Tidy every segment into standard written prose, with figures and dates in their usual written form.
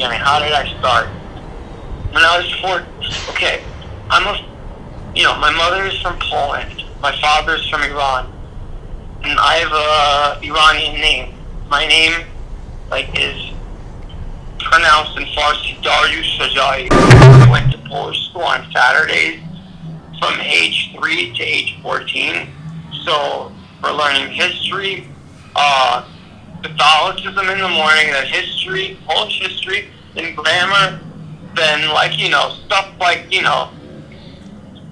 beginning? How did I start? When I was 4, okay, my mother is from Poland. My father is from Iran. And I have a Iranian name. My name, is pronounced in Farsi, Dariush Sajai. I went to Polish school on Saturdays from age 3 to age 14. So, we're learning history, Catholicism in the morning, then history, Polish history, then grammar, then, stuff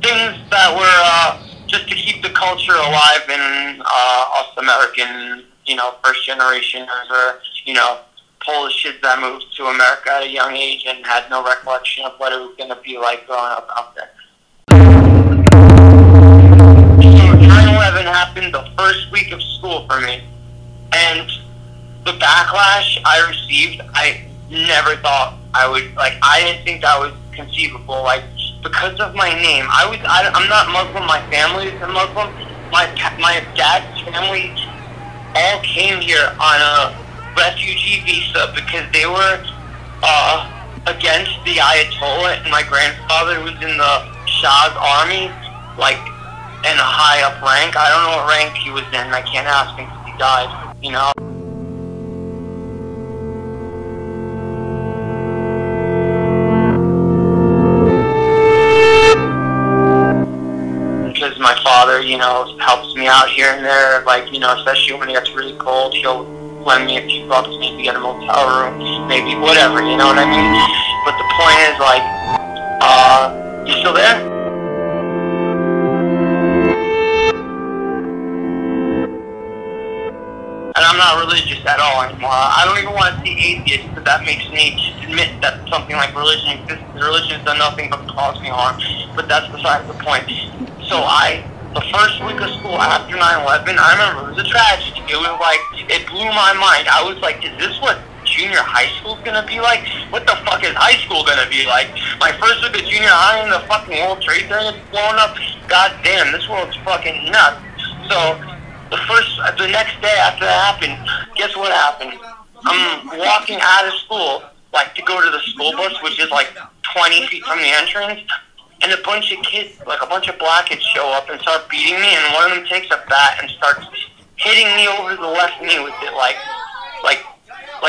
things that were, just to keep the culture alive in, us American, first generationers or, Polish kids that moved to America at a young age and had no recollection of what it was going to be like growing up out there. So 9/11 happened the first week of school for me. And the backlash I received, I never thought I would, I didn't think that was conceivable, because of my name. I'm not Muslim, my family is Muslim. My dad's family all came here on a refugee visa because they were against the Ayatollah, and my grandfather was in the Shah's army, in a high up rank. I don't know what rank he was in, I can't ask him because he died, Because my father, helps me out here and there, especially when it gets really cold, he'll lend me a few bucks, maybe get a motel room, maybe whatever, you know what I mean? But the point is, you still there? And I'm not religious at all anymore. I don't even want to see atheists, because that makes me admit that something like religion exists. Religion has done nothing but cause me harm, but that's besides the point. So the first week of school after 9/11, I remember it was a tragedy. It was it blew my mind. I was like, is this what junior high school's gonna be like? What the fuck is high school gonna be like? My first week of junior high and the fucking World Trade Center is blowing up. God damn, this world's fucking nuts. So, the next day after that happened, guess what happened? I'm walking out of school, to go to the school bus, which is 20 feet from the entrance. And a bunch of kids, a bunch of black kids show up and start beating me, and one of them takes a bat and starts hitting me over the left knee with it,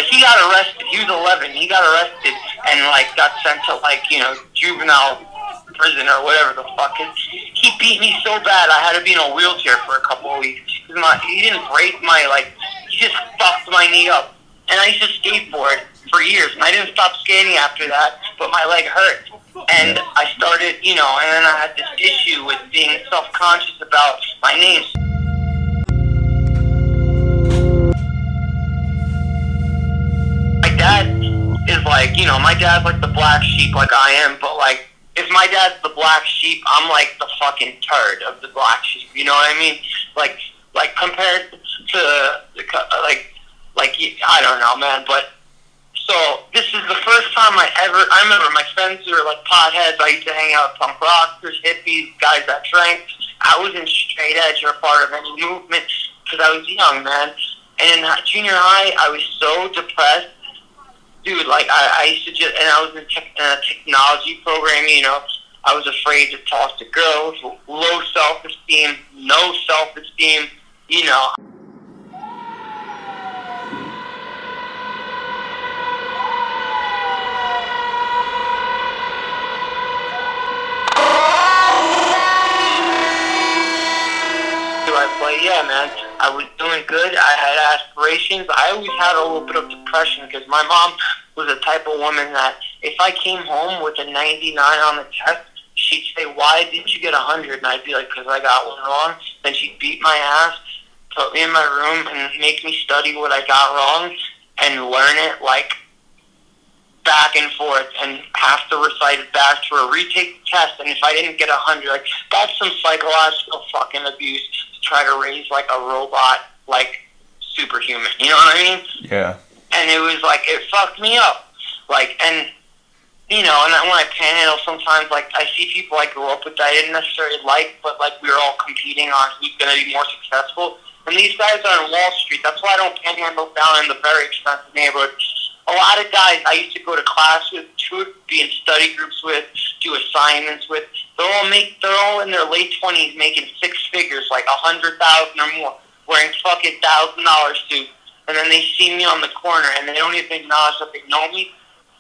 he got arrested. He was 11. He got arrested and, got sent to, juvenile prison or whatever the fuck. He beat me so bad I had to be in a wheelchair for a couple of weeks. He didn't break my, he just fucked my knee up. And I used to skateboard for years, and I didn't stop skating after that, but my leg hurt. And I started, and then I had this issue with being self-conscious about my name. My dad is my dad's the black sheep I am, but if my dad's the black sheep, I'm the fucking turd of the black sheep, you know what I mean? Compared to, I don't know, man, but so this is the first time I remember my friends were potheads. I used to hang out with punk rockers, hippies, guys that drank. I wasn't straight edge or part of any movement because I was young, man. And in junior high, I was so depressed. Dude, I used to just, and I was in a technology program, I was afraid to talk to girls, low self-esteem, no self-esteem, yeah, man, I was doing good. I had aspirations. I always had a little bit of depression because my mom was the type of woman that if I came home with a 99 on the test, she'd say, why didn't you get 100? And I'd be like, because I got one wrong. Then she'd beat my ass, put me in my room, and make me study what I got wrong and learn it back and forth and have to recite it back to her, retake the test, and if I didn't get 100, that's some psychological fucking abuse to try to raise a robot superhuman, you know what I mean? Yeah. And it was it fucked me up, and and when I panhandle sometimes, I see people I grew up with that I didn't necessarily but we were all competing on who's gonna be more successful, and these guys are on Wall Street. That's why I don't panhandle down in the very expensive neighborhood. a lot of guys I used to go to class with, be in study groups with, do assignments with, they're all in their late 20s making six figures, like 100,000 or more, wearing fucking $1,000 suits, and then they see me on the corner and they don't even acknowledge that they know me.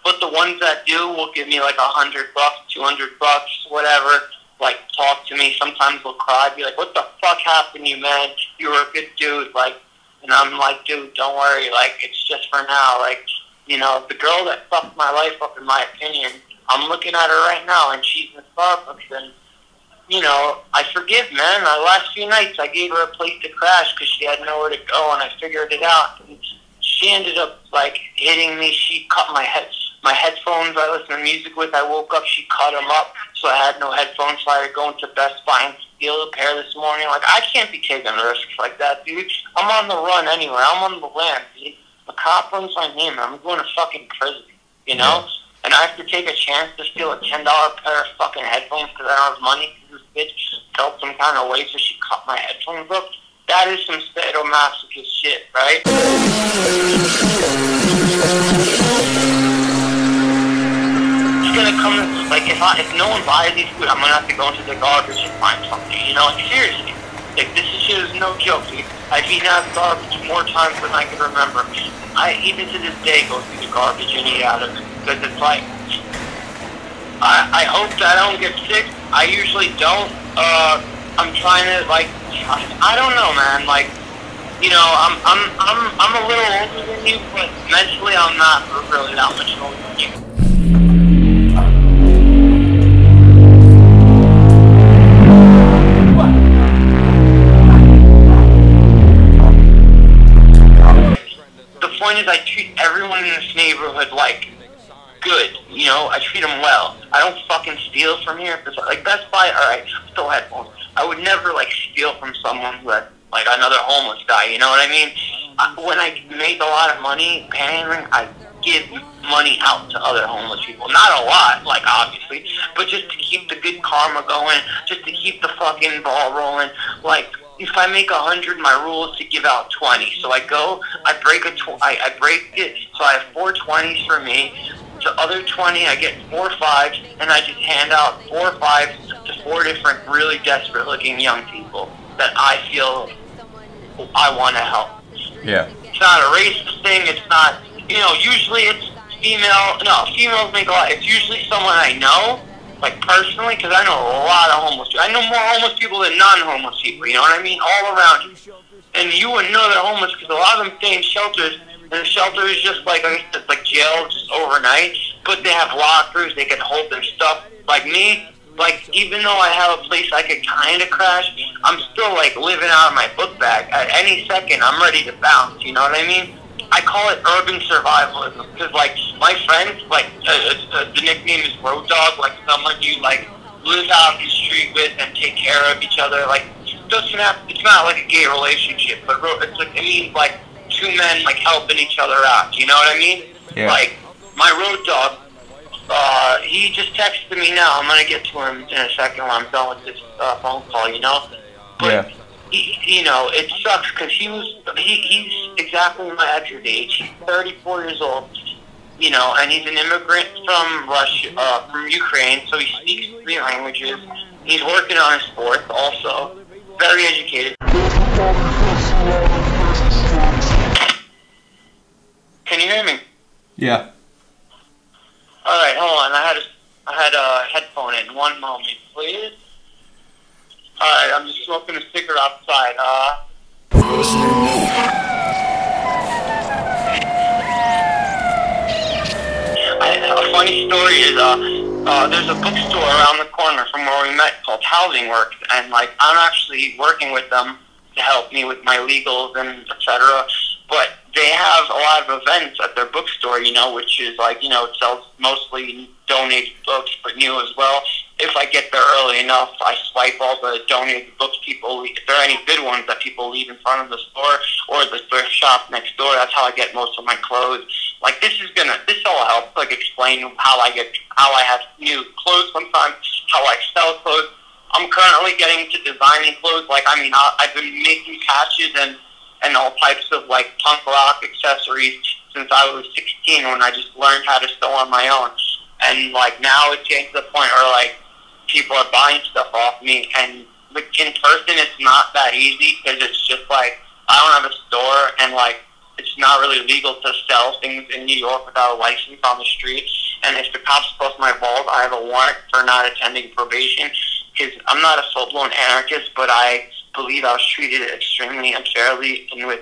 But the ones that do will give me like $100, $200, whatever. Like, talk to me. Sometimes they'll cry, be like, "What the fuck happened to you, man? You were a good dude." Like, and I'm like, "Dude, don't worry. Like, it's just for now." Like, you know, the girl that fucked my life up, in my opinion, I'm looking at her right now, and she's in Starbucks, and, you know, I forgive, man. The last few nights, I gave her a place to crash because she had nowhere to go, and I figured it out. And she ended up, like, hitting me. She cut my headphones I listen to music with. I woke up, she cut them up, so I had no headphones, so I had to go into Best Buy and steal a pair this morning. Like, I can't be taking risks like that, dude. I'm on the run anyway. I'm on the lam, dude. The cop runs my name. I'm going to fucking prison, you know? And I have to take a chance to steal a $10 pair of fucking headphones because I don't have money because this bitch felt some kind of way, so she cut my headphones up. That is some sadomasochist shit, right? It's gonna come, like, if no one buys these food, I'm gonna have to go into the garbage and find something, you know? Like, seriously. Like, this shit is no joke, dude. I've eaten out of garbage more times than I can remember. I, even to this day, go through the garbage and eat out of it. Because it's like, I hope that I don't get sick. I usually don't. I'm trying to, like, I don't know, man. Like, you know, I'm a little older than you, but mentally I'm not really that much older than you. The point is, I treat everyone in this neighborhood like good, you know. I treat them well. I don't fucking steal from here. Like, Best Buy, alright, still headphones. I would never, like, steal from someone who had, like, another homeless guy, you know what I mean? When I make a lot of money panhandling, I give money out to other homeless people. Not a lot, like, obviously, but just to keep the good karma going, just to keep the fucking ball rolling. Like, if I make 100, my rule is to give out 20. So I go, I break it, so I have 4 20s for me. The other 20, I get 4 5s, and I just hand out 4 5s to 4 different really desperate-looking young people that I feel I want to help. Yeah. It's not a racist thing. It's not, you know, usually it's female. No, females make a lot. It's usually someone I know, like, personally, because I know a lot of homeless people. I know more homeless people than non-homeless people, you know what I mean? All around you. And you wouldn't know they're homeless because a lot of them stay in shelters, and the shelter is just like, I guess it's like jail, just overnight, but they have lockers, they can hold their stuff. Like me, like, even though I have a place I could kind of crash, I'm still, like, living out of my book bag. At any second, I'm ready to bounce, you know what I mean? I call it urban survivalism, because, like, my friends, like, the nickname is Road Dog, like, someone you, like, live out in the street with and take care of each other. Like, it's not like a gay relationship, but it's like, it means, like, 2 men, like, helping each other out, you know what I mean? Yeah. Like, my Road Dog, he just texted me now. I'm gonna get to him in a second when I'm done with this phone call, you know? But, yeah. you know, it sucks because he's exactly my ex's age. He's 34 years old, you know, and he's an immigrant from Russia, from Ukraine, so he speaks 3 languages. He's working on his 4th also. Very educated. Can you hear me? Yeah. Alright, hold on. I had a headphone in. 1 moment, please. Alright, I'm just smoking a cigarette outside. A funny story is, there's a bookstore around the corner from where we met called Housing Works, and, like, I'm actually working with them to help me with my legals and etc. But they have a lot of events at their bookstore, you know, which is, like, you know, it sells mostly donated books, but new as well. If I get there early enough, I swipe all the donated books people leave. If there are any good ones that people leave in front of the store or the thrift shop next door, that's how I get most of my clothes. Like, this all helps, like, explain how I have new clothes sometimes, how I sell clothes. I'm currently getting to designing clothes. Like, I mean, I've been making patches and all types of, like, punk rock accessories since I was 16 when I just learned how to sew on my own. And, like, now it's getting to the point where, like, people are buying stuff off me. And, like, in person, it's not that easy because it's just, like, I don't have a store and, like, it's not really legal to sell things in New York without a license on the street. And if the cops bust my balls, I have a warrant for not attending probation. Because I'm not a full-blown anarchist, but I believe I was treated extremely unfairly and with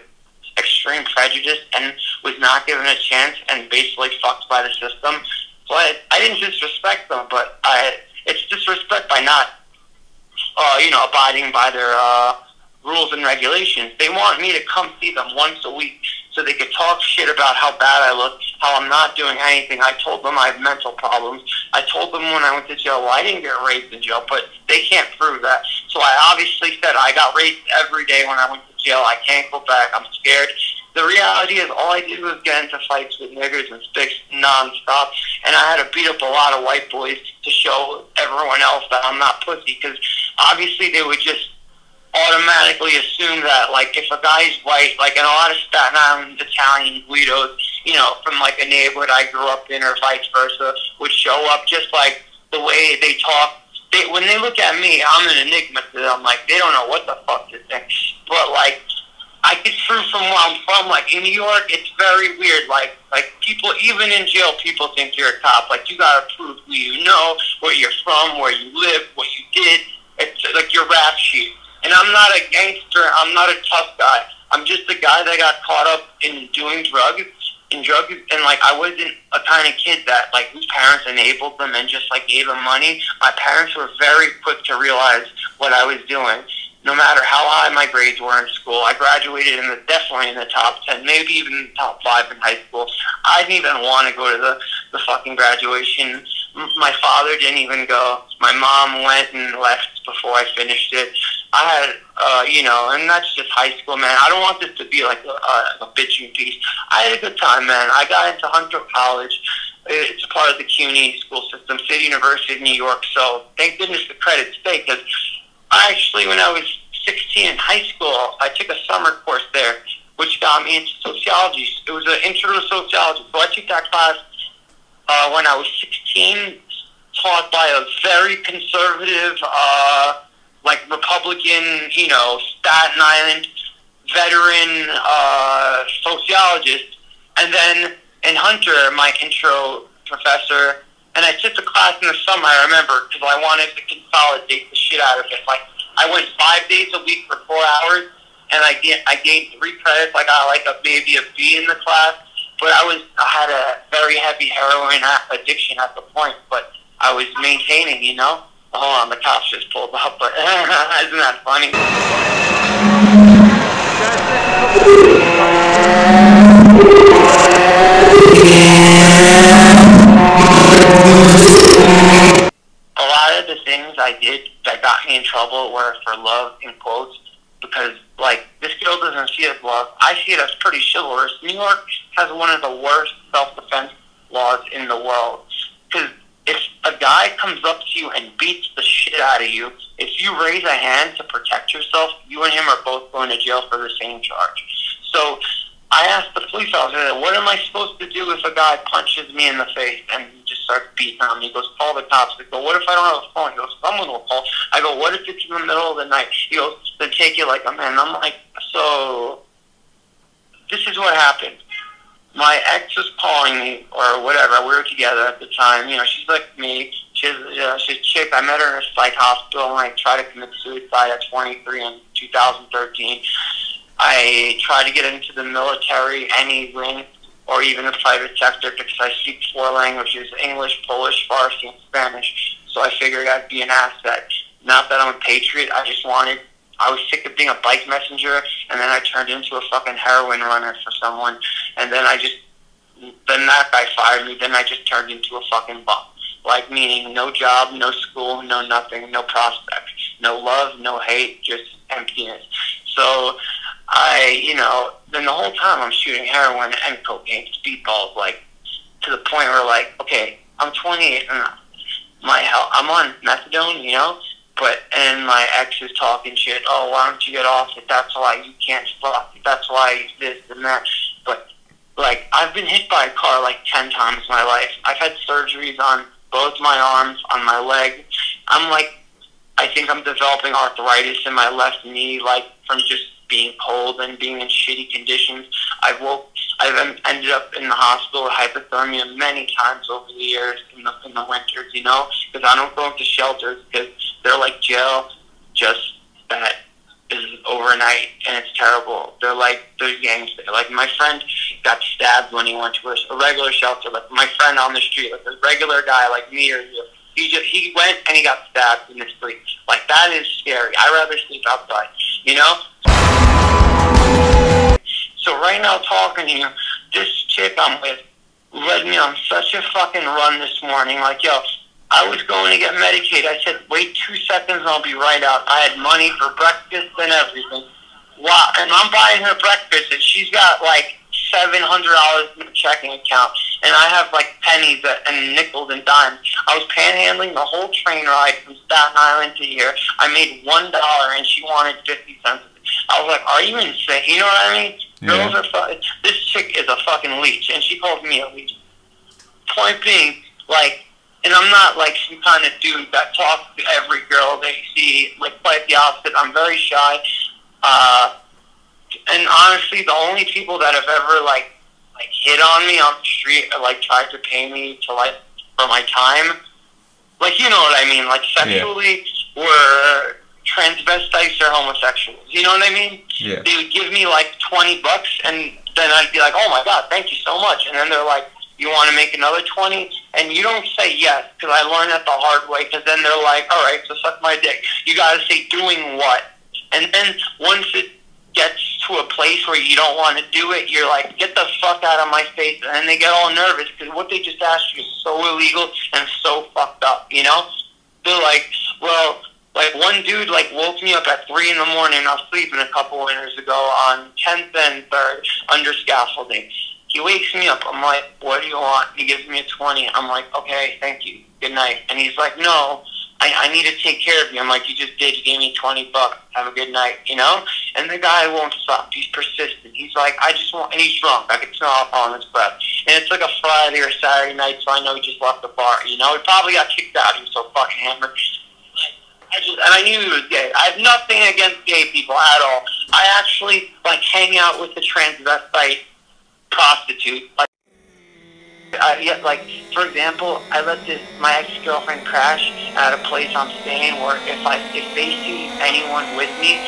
extreme prejudice and was not given a chance and basically fucked by the system. So I didn't disrespect them, but it's disrespect by not, abiding by their rules and regulations. They want me to come see them once a week so they could talk shit about how bad I look, how I'm not doing anything. I told them I have mental problems. I told them when I went to jail, well, I didn't get raped in jail, but they can't prove that. So I obviously said I got raped every day when I went to jail. I can't go back. I'm scared. The reality is all I did was get into fights with niggers and sticks nonstop, and I had to beat up a lot of white boys to show everyone else that I'm not pussy, because obviously they would just automatically assume that, like, if a guy's white, like in a lot of Staten Island Italian Guidos, from like a neighborhood I grew up in or vice versa, would show up just like the way they talk. When they look at me, I'm an enigma to them. Like, they don't know what the fuck to think. But, like, I could prove from where I'm from. Like, in New York, it's very weird. Like people, even in jail, people think you're a cop. Like, you gotta prove who you know, where you're from, where you live, what you did. It's like your rap sheet. And I'm not a gangster. I'm not a tough guy. I'm just a guy that got caught up in doing drugs. And, like, I wasn't a kind of kid that, like, whose parents enabled them and just, like, gave them money. My parents were very quick to realize what I was doing. No matter how high my grades were in school, I graduated definitely in the top 10, maybe even in the top 5 in high school. I didn't even want to go to the fucking graduation. My father didn't even go. My mom went and left before I finished it. I had, and that's just high school, man. I don't want this to be like a bitching piece. I had a good time, man. I got into Hunter College. It's a part of the CUNY school system, City University of New York. So thank goodness the credits stay, because actually, when I was 16 in high school, I took a summer course there, which got me into sociology. It was an intro to sociology. So I took that class when I was 16, taught by a very conservative, Republican, Staten Island veteran sociologist. And then in Hunter, my intro professor, and I took the class in the summer, I remember, because I wanted to consolidate the shit out of it. Like, I went 5 days a week for 4 hours, and I gained 3 credits. I got maybe a B in the class, but I had a very heavy heroin addiction at the point, but I was maintaining, Hold on, the cops just pulled up, but isn't that funny? A lot of the things I did that got me in trouble were for love, in quotes, because, like, this girl doesn't see it as love. I see it as pretty chivalrous. New York has one of the worst self-defense laws in the world, because if a guy comes up to you and beats the shit out of you, if you raise a hand to protect yourself, you and him are both going to jail for the same charge. So I asked the police officer, what am I supposed to do if a guy punches me in the face and just starts beating on me? He goes, call the cops. I go, what if I don't have a phone? He goes, someone will call. I go, what if it's in the middle of the night? He goes, then take it like a man. I'm like, so this is what happened. My ex was calling me, or whatever, we were together at the time, she's like me, she's a chick, I met her in a psych hospital, and I tried to commit suicide at 23 in 2013. I tried to get into the military, any wing, or even the private sector, because I speak 4 languages, English, Polish, Farsi, and Spanish, so I figured I'd be an asset. Not that I'm a patriot, I was sick of being a bike messenger, and then I turned into a fucking heroin runner for someone, and then that guy fired me, then I just turned into a fucking bum. Like, meaning no job, no school, no nothing, no prospects, no love, no hate, just emptiness. So then the whole time I'm shooting heroin and cocaine, speedballs, like, to the point where, like, okay, I'm 28, and I'm on methadone, and my ex is talking shit, oh, why don't you get off it, that's why you can't fuck, that's why this and that, but Like, I've been hit by a car like 10 times in my life. I've had surgeries on both my arms, on my leg. I'm like, I think I'm developing arthritis in my left knee, like, from just being cold and being in shitty conditions. I've ended up in the hospital with hypothermia many times over the years in the winters, you know, because I don't go into shelters because they're like jail, just that is overnight, and it's terrible. They're gangsters. Like, my friend got stabbed when he went to a regular shelter. Like, my friend on the street, like a regular guy like me or you, he went and he got stabbed in the street. Like, that is scary. I'd rather sleep outside, you know? So right now, talking to you, this chick I'm with led me on such a fucking run this morning. Like, yo, I was going to get medicated. I said, wait 2 seconds and I'll be right out. I had money for breakfast and everything. Wow. And I'm buying her breakfast, and she's got like $700 in her checking account. And I have like pennies and nickels and dimes. I was panhandling the whole train ride from Staten Island to here. I made $1 and she wanted 50 cents. I was like, are you insane? You know what I mean? Yeah. Girls are this chick is a fucking leech, and she calls me a leech. Point being, like, and I'm not like some kind of dude that talks to every girl they see. Like, quite the opposite. I'm very shy. And honestly, the only people that have ever like hit on me on the street or like tried to pay me to like for my time, like, you know what I mean, like sexually, were transvestites or homosexuals. You know what I mean? Yeah. They would give me like $20, and then I'd be like, oh my god, thank you so much. And then they're like, you want to make another 20? And you don't say yes, because I learned that the hard way, because then they're like, all right, so suck my dick. You got to say doing what? And then once it gets to a place where you don't want to do it, you're like, get the fuck out of my face. And then they get all nervous, because what they just asked you is so illegal and so fucked up, you know? They're like, well, like, one dude, like, woke me up at 3 in the morning. I was sleeping a couple winters ago on 10th and 3rd under scaffolding. He wakes me up. I'm like, what do you want? He gives me a 20. I'm like, okay, thank you. Good night. And he's like, no, I need to take care of you. I'm like, you just did. You gave me $20. Have a good night, you know? And the guy won't stop. He's persistent. He's like, I just want, and he's drunk. I can smell alcohol on his breath. And it's like a Friday or Saturday night, so I know he just left the bar, you know? He probably got kicked out. He was so fucking hammered. And I knew he was gay. I have nothing against gay people at all. I actually, like, hang out with the transvestite prostitute. Like, for example, I let my ex-girlfriend crash at a place I'm staying where if they see anyone with me,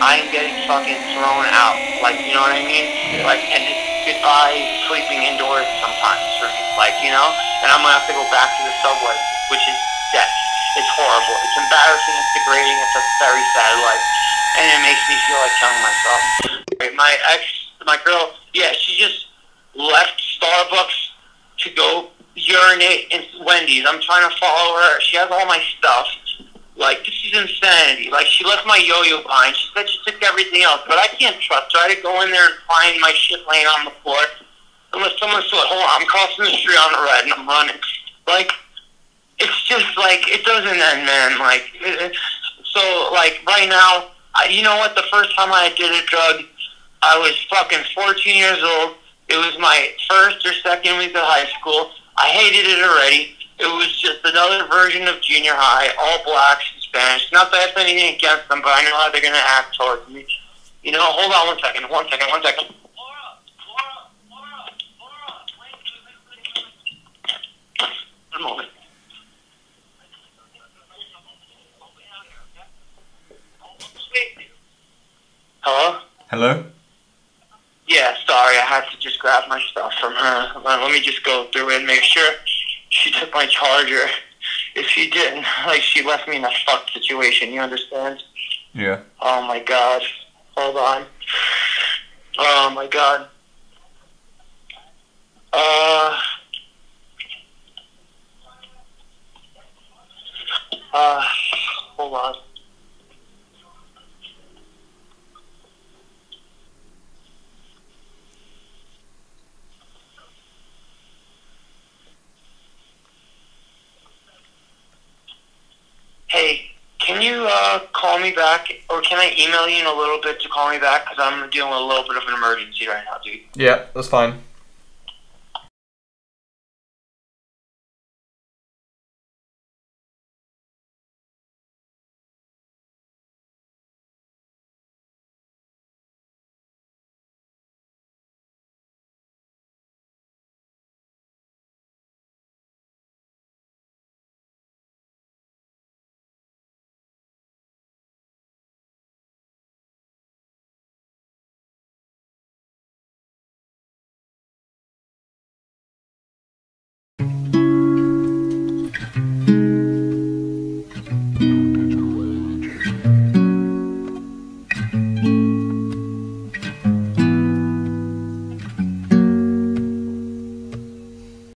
I'm getting fucking thrown out. Like, you know what I mean? Yeah. Like, and it's goodbye sleeping indoors sometimes for me. Like, you know? And I'm gonna have to go back to the subway, which is death. It's horrible. It's embarrassing. It's degrading. It's a very sad life. And it makes me feel like killing myself. My girl, yeah, she just left Starbucks to go urinate in Wendy's. I'm trying to follow her. She has all my stuff. Like, this is insanity. Like, she left my yo-yo behind. She said she took everything else, but I can't trust her. I had to go in there and find my shit laying on the floor. Unless someone said, hold on, I'm crossing the street on the red and I'm running. Like, it's just, like, it doesn't end, man. Like, so, like, right now, you know what? The first time I did a drug, I was fucking 14 years old. It was my first or second week of high school. I hated it already. It was just another version of junior high, all blacks and Spanish. Not that I have anything against them, but I know how they're going to act towards me. You know, hold on one second. One moment. Hello? Hello? Yeah, sorry, I had to just grab my stuff from her. Let me just go through it and make sure she took my charger. If she didn't, like, she left me in a fucked situation, you understand? Yeah. Oh my god. Hold on. Oh my god. Hold on. Hey, can you call call me back, or can I email you in a little bit to call me back? Because I'm dealing with a little bit of an emergency right now, dude. Yeah, that's fine.